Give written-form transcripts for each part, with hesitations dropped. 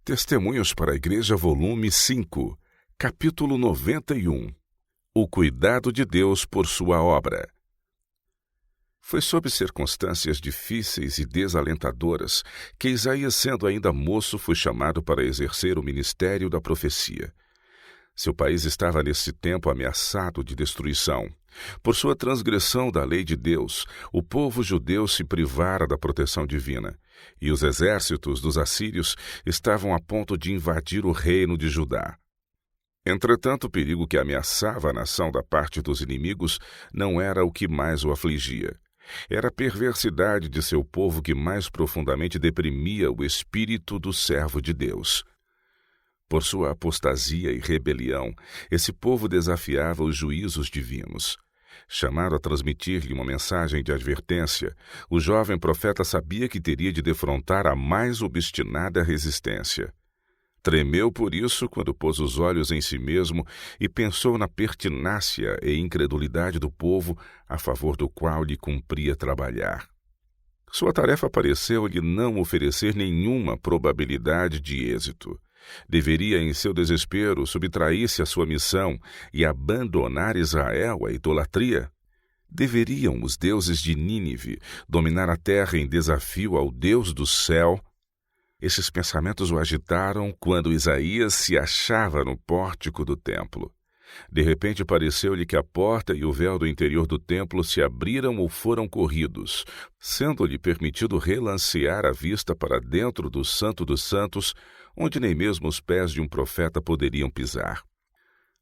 Testemunhos para a Igreja, volume 5, capítulo 91. O cuidado de Deus por sua obra. Foi sob circunstâncias difíceis e desalentadoras que Isaías, sendo ainda moço, foi chamado para exercer o ministério da profecia. Seu país estava nesse tempo ameaçado de destruição. Por sua transgressão da lei de Deus, o povo judeu se privara da proteção divina, e os exércitos dos assírios estavam a ponto de invadir o reino de Judá. Entretanto, o perigo que ameaçava a nação da parte dos inimigos não era o que mais o afligia. Era a perversidade de seu povo que mais profundamente deprimia o espírito do servo de Deus. Por sua apostasia e rebelião, esse povo desafiava os juízos divinos. Chamado a transmitir-lhe uma mensagem de advertência, o jovem profeta sabia que teria de defrontar a mais obstinada resistência. Tremeu por isso quando pôs os olhos em si mesmo e pensou na pertinácia e incredulidade do povo a favor do qual lhe cumpria trabalhar. Sua tarefa pareceu-lhe não oferecer nenhuma probabilidade de êxito. Deveria, em seu desespero, subtrair-se à sua missão e abandonar Israel à idolatria? Deveriam os deuses de Nínive dominar a terra em desafio ao Deus do céu? Esses pensamentos o agitaram quando Isaías se achava no pórtico do templo. De repente pareceu-lhe que a porta e o véu do interior do templo se abriram ou foram corridos, sendo-lhe permitido relancear a vista para dentro do Santo dos Santos, onde nem mesmo os pés de um profeta poderiam pisar.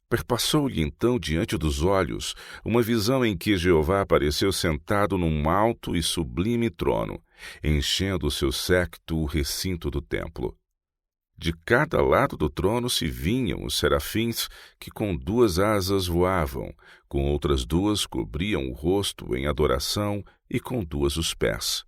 Perpassou-lhe então diante dos olhos uma visão em que Jeová apareceu sentado num alto e sublime trono, enchendo o seu séquito o recinto do templo. De cada lado do trono se vinham os serafins que com 2 asas voavam, com outras 2 cobriam o rosto em adoração e com 2 os pés.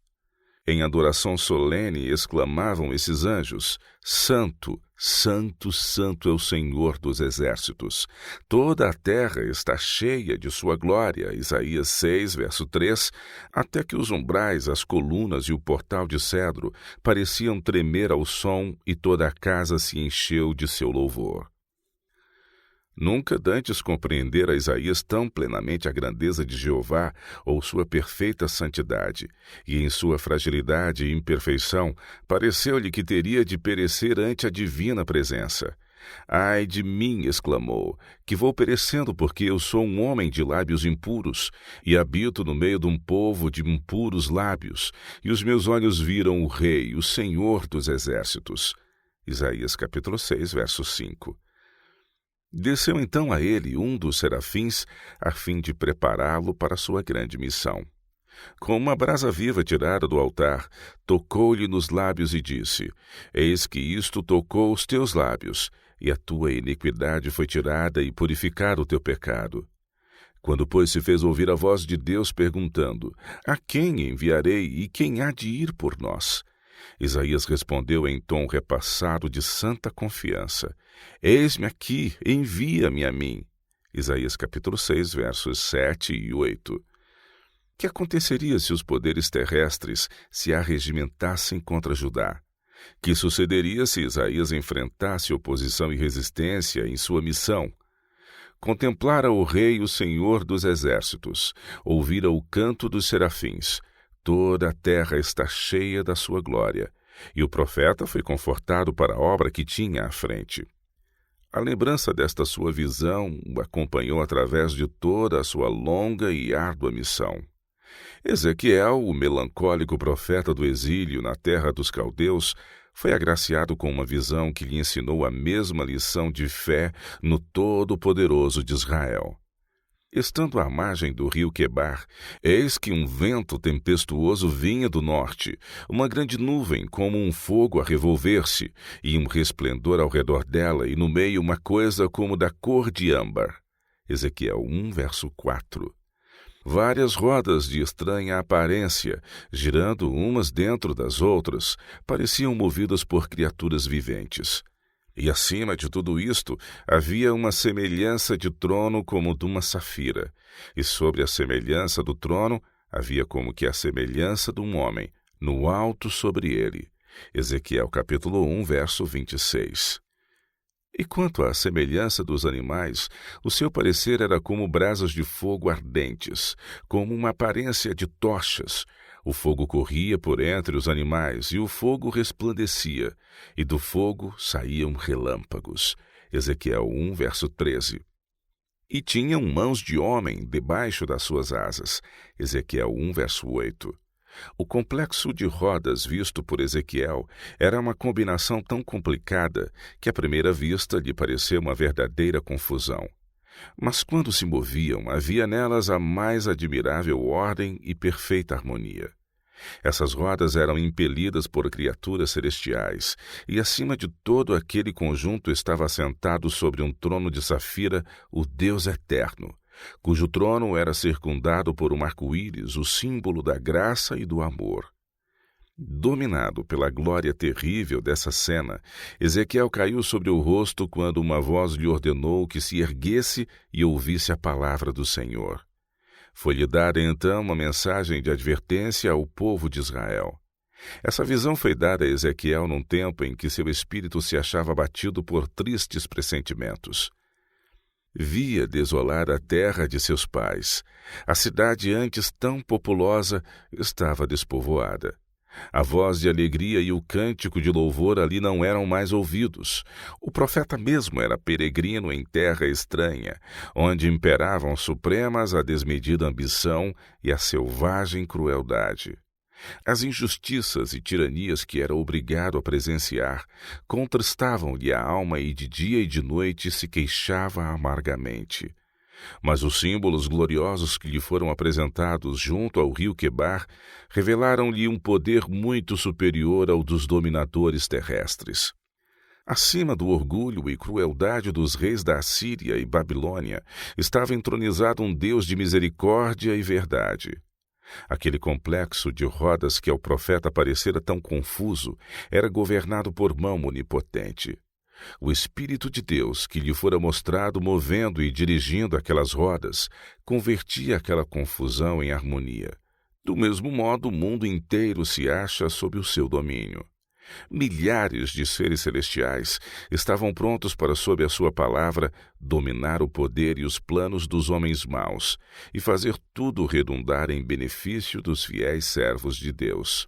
Em adoração solene exclamavam esses anjos: Santo, Santo, Santo é o Senhor dos exércitos. Toda a terra está cheia de sua glória. Isaías 6, verso 3, até que os umbrais, as colunas e o portal de cedro pareciam tremer ao som e toda a casa se encheu de seu louvor. Nunca dantes compreendera Isaías tão plenamente a grandeza de Jeová ou sua perfeita santidade, e em sua fragilidade e imperfeição pareceu-lhe que teria de perecer ante a divina presença. Ai de mim, exclamou, que vou perecendo porque eu sou um homem de lábios impuros, e habito no meio de um povo de impuros lábios, e os meus olhos viram o Rei, o Senhor dos exércitos. Isaías capítulo 6, verso 5. Desceu então a ele um dos serafins, a fim de prepará-lo para sua grande missão. Com uma brasa viva tirada do altar, tocou-lhe nos lábios e disse: Eis que isto tocou os teus lábios, e a tua iniquidade foi tirada e purificado o teu pecado. Quando, pois, se fez ouvir a voz de Deus perguntando: A quem enviarei e quem há de ir por nós? Isaías respondeu em tom repassado de santa confiança: Eis-me aqui, envia-me a mim. Isaías capítulo 6, versos 7 e 8. Que aconteceria se os poderes terrestres se arregimentassem contra Judá? Que sucederia se Isaías enfrentasse oposição e resistência em sua missão? Contemplara o Rei, o Senhor dos exércitos, ouvira o canto dos serafins. Toda a terra está cheia da sua glória, e o profeta foi confortado para a obra que tinha à frente. A lembrança desta sua visão o acompanhou através de toda a sua longa e árdua missão. Ezequiel, o melancólico profeta do exílio na terra dos caldeus, foi agraciado com uma visão que lhe ensinou a mesma lição de fé no Todo-Poderoso de Israel. Estando à margem do rio Quebar, eis que um vento tempestuoso vinha do norte, uma grande nuvem como um fogo a revolver-se, e um resplendor ao redor dela, e no meio uma coisa como da cor de âmbar. Ezequiel 1, verso 4. Várias rodas de estranha aparência, girando umas dentro das outras, pareciam movidas por criaturas viventes. E acima de tudo isto, havia uma semelhança de trono como de uma safira, e sobre a semelhança do trono havia como que a semelhança de um homem, no alto sobre ele, Ezequiel capítulo 1, verso 26. E quanto à semelhança dos animais, o seu parecer era como brasas de fogo ardentes, como uma aparência de tochas. O fogo corria por entre os animais, e o fogo resplandecia, e do fogo saíam relâmpagos. Ezequiel 1, verso 13. E tinham mãos de homem debaixo das suas asas. Ezequiel 1, verso 8. O complexo de rodas visto por Ezequiel era uma combinação tão complicada que à primeira vista lhe pareceu uma verdadeira confusão. Mas quando se moviam, havia nelas a mais admirável ordem e perfeita harmonia. Essas rodas eram impelidas por criaturas celestiais, e acima de todo aquele conjunto estava assentado sobre um trono de safira o Deus eterno, cujo trono era circundado por um arco-íris, o símbolo da graça e do amor. Dominado pela glória terrível dessa cena, Ezequiel caiu sobre o rosto quando uma voz lhe ordenou que se erguesse e ouvisse a palavra do Senhor. Foi-lhe dada então uma mensagem de advertência ao povo de Israel. Essa visão foi dada a Ezequiel num tempo em que seu espírito se achava abatido por tristes pressentimentos. Via desolar a terra de seus pais. A cidade antes tão populosa estava despovoada. A voz de alegria e o cântico de louvor ali não eram mais ouvidos. O profeta mesmo era peregrino em terra estranha, onde imperavam supremas a desmedida ambição e a selvagem crueldade. As injustiças e tiranias que era obrigado a presenciar contristavam-lhe a alma e de dia e de noite se queixava amargamente. Mas os símbolos gloriosos que lhe foram apresentados junto ao rio Quebar revelaram-lhe um poder muito superior ao dos dominadores terrestres. Acima do orgulho e crueldade dos reis da Assíria e Babilônia estava entronizado um Deus de misericórdia e verdade. Aquele complexo de rodas que ao profeta parecera tão confuso era governado por mão onipotente. O Espírito de Deus, que lhe fora mostrado movendo e dirigindo aquelas rodas, convertia aquela confusão em harmonia. Do mesmo modo, o mundo inteiro se acha sob o seu domínio. Milhares de seres celestiais estavam prontos para, sob a sua palavra, dominar o poder e os planos dos homens maus e fazer tudo redundar em benefício dos fiéis servos de Deus.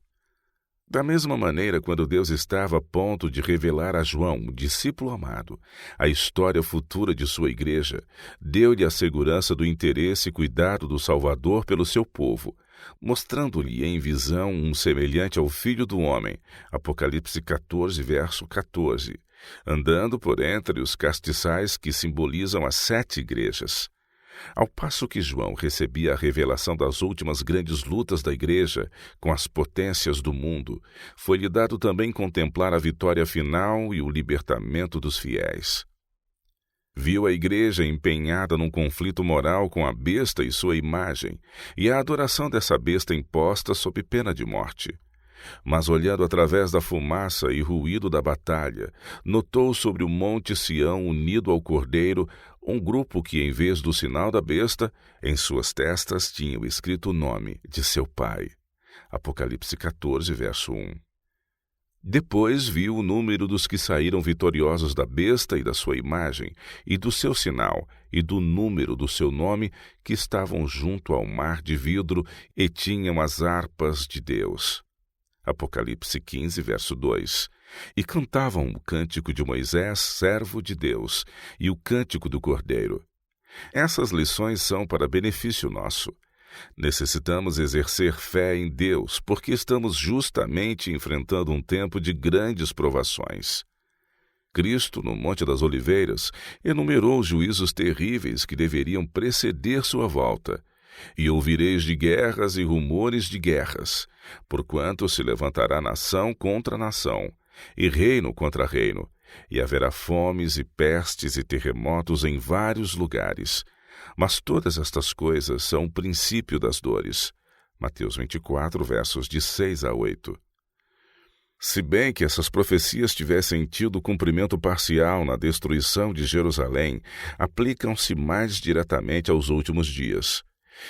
Da mesma maneira, quando Deus estava a ponto de revelar a João, o discípulo amado, a história futura de sua igreja, deu-lhe a segurança do interesse e cuidado do Salvador pelo seu povo, mostrando-lhe em visão um semelhante ao Filho do Homem, Apocalipse 14, verso 14, andando por entre os castiçais que simbolizam as 7 igrejas. Ao passo que João recebia a revelação das últimas grandes lutas da igreja com as potências do mundo, foi-lhe dado também contemplar a vitória final e o libertamento dos fiéis. Viu a igreja empenhada num conflito moral com a besta e sua imagem, e a adoração dessa besta imposta sob pena de morte. Mas olhando através da fumaça e ruído da batalha, notou sobre o monte Sião unido ao Cordeiro um grupo que, em vez do sinal da besta, em suas testas tinham escrito o nome de seu pai. Apocalipse 14, verso 1. Depois viu o número dos que saíram vitoriosos da besta e da sua imagem, e do seu sinal, e do número do seu nome, que estavam junto ao mar de vidro e tinham as harpas de Deus. Apocalipse 15, verso 2. E cantavam o cântico de Moisés, servo de Deus, e o cântico do Cordeiro. Essas lições são para benefício nosso. Necessitamos exercer fé em Deus, porque estamos justamente enfrentando um tempo de grandes provações. Cristo, no Monte das Oliveiras, enumerou os juízos terríveis que deveriam preceder sua volta. E ouvireis de guerras e rumores de guerras, porquanto se levantará nação contra nação, e reino contra reino, e haverá fomes e pestes e terremotos em vários lugares. Mas todas estas coisas são o princípio das dores. Mateus 24, versos de 6 a 8. Se bem que essas profecias tivessem tido cumprimento parcial na destruição de Jerusalém, aplicam-se mais diretamente aos últimos dias.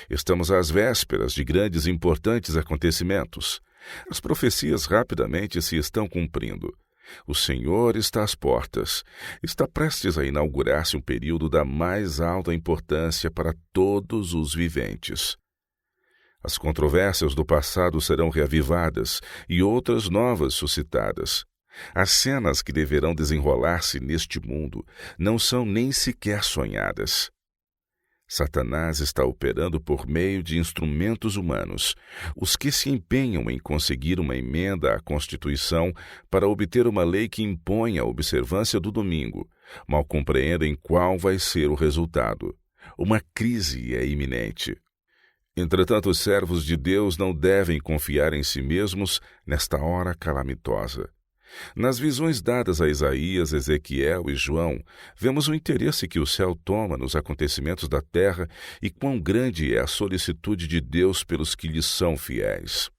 Estamos às vésperas de grandes e importantes acontecimentos. As profecias rapidamente se estão cumprindo. O Senhor está às portas. Está prestes a inaugurar-se um período da mais alta importância para todos os viventes. As controvérsias do passado serão reavivadas e outras novas suscitadas. As cenas que deverão desenrolar-se neste mundo não são nem sequer sonhadas. Satanás está operando por meio de instrumentos humanos, os que se empenham em conseguir uma emenda à Constituição para obter uma lei que impõe a observância do domingo, mal compreendem qual vai ser o resultado. Uma crise é iminente. Entretanto, os servos de Deus não devem confiar em si mesmos nesta hora calamitosa. Nas visões dadas a Isaías, Ezequiel e João, vemos o interesse que o céu toma nos acontecimentos da terra e quão grande é a solicitude de Deus pelos que lhe são fiéis.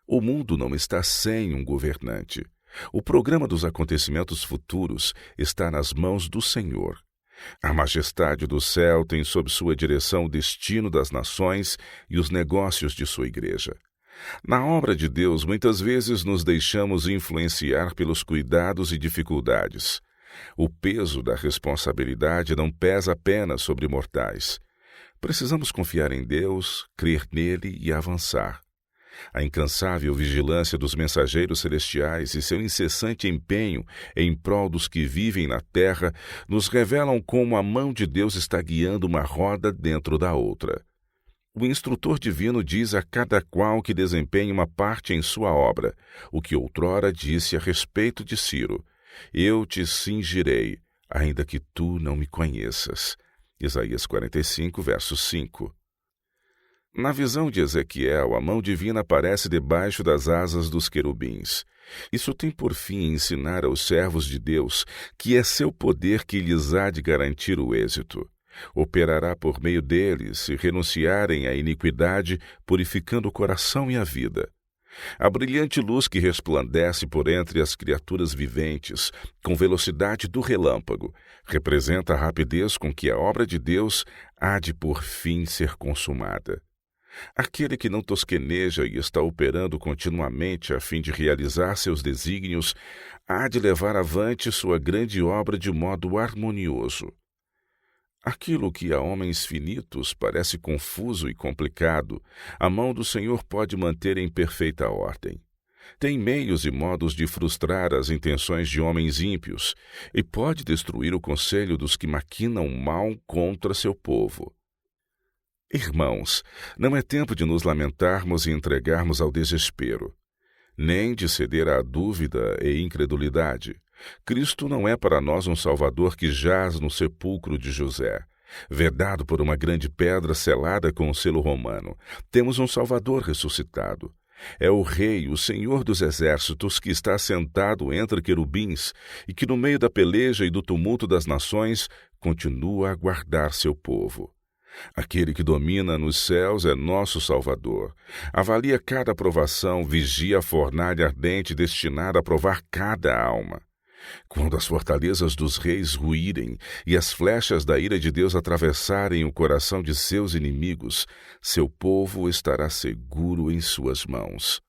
O mundo não está sem um governante. O programa dos acontecimentos futuros está nas mãos do Senhor. A majestade do céu tem sob sua direção o destino das nações e os negócios de sua igreja. Na obra de Deus, muitas vezes nos deixamos influenciar pelos cuidados e dificuldades. O peso da responsabilidade não pesa apenas sobre mortais. Precisamos confiar em Deus, crer nele e avançar. A incansável vigilância dos mensageiros celestiais e seu incessante empenho em prol dos que vivem na terra nos revelam como a mão de Deus está guiando uma roda dentro da outra. O instrutor divino diz a cada qual que desempenhe uma parte em sua obra, o que outrora disse a respeito de Ciro: Eu te cingirei, ainda que tu não me conheças. Isaías 45, verso 5. Na visão de Ezequiel, a mão divina aparece debaixo das asas dos querubins. Isso tem por fim ensinar aos servos de Deus que é seu poder que lhes há de garantir o êxito. Operará por meio deles se renunciarem à iniquidade, purificando o coração e a vida. A brilhante luz que resplandece por entre as criaturas viventes, com velocidade do relâmpago, representa a rapidez com que a obra de Deus há de por fim ser consumada. Aquele que não tosqueneja e está operando continuamente a fim de realizar seus desígnios, há de levar avante sua grande obra de modo harmonioso. Aquilo que a homens finitos parece confuso e complicado, a mão do Senhor pode manter em perfeita ordem. Tem meios e modos de frustrar as intenções de homens ímpios e pode destruir o conselho dos que maquinam mal contra seu povo. Irmãos, não é tempo de nos lamentarmos e entregarmos ao desespero, nem de ceder à dúvida e incredulidade. Cristo não é para nós um Salvador que jaz no sepulcro de José, vedado por uma grande pedra selada com o selo romano. Temos um Salvador ressuscitado. É o Rei, o Senhor dos Exércitos, que está sentado entre querubins e que, no meio da peleja e do tumulto das nações, continua a guardar seu povo. Aquele que domina nos céus é nosso Salvador. Avalia cada provação, vigia a fornalha ardente destinada a provar cada alma. Quando as fortalezas dos reis ruírem e as flechas da ira de Deus atravessarem o coração de seus inimigos, seu povo estará seguro em suas mãos.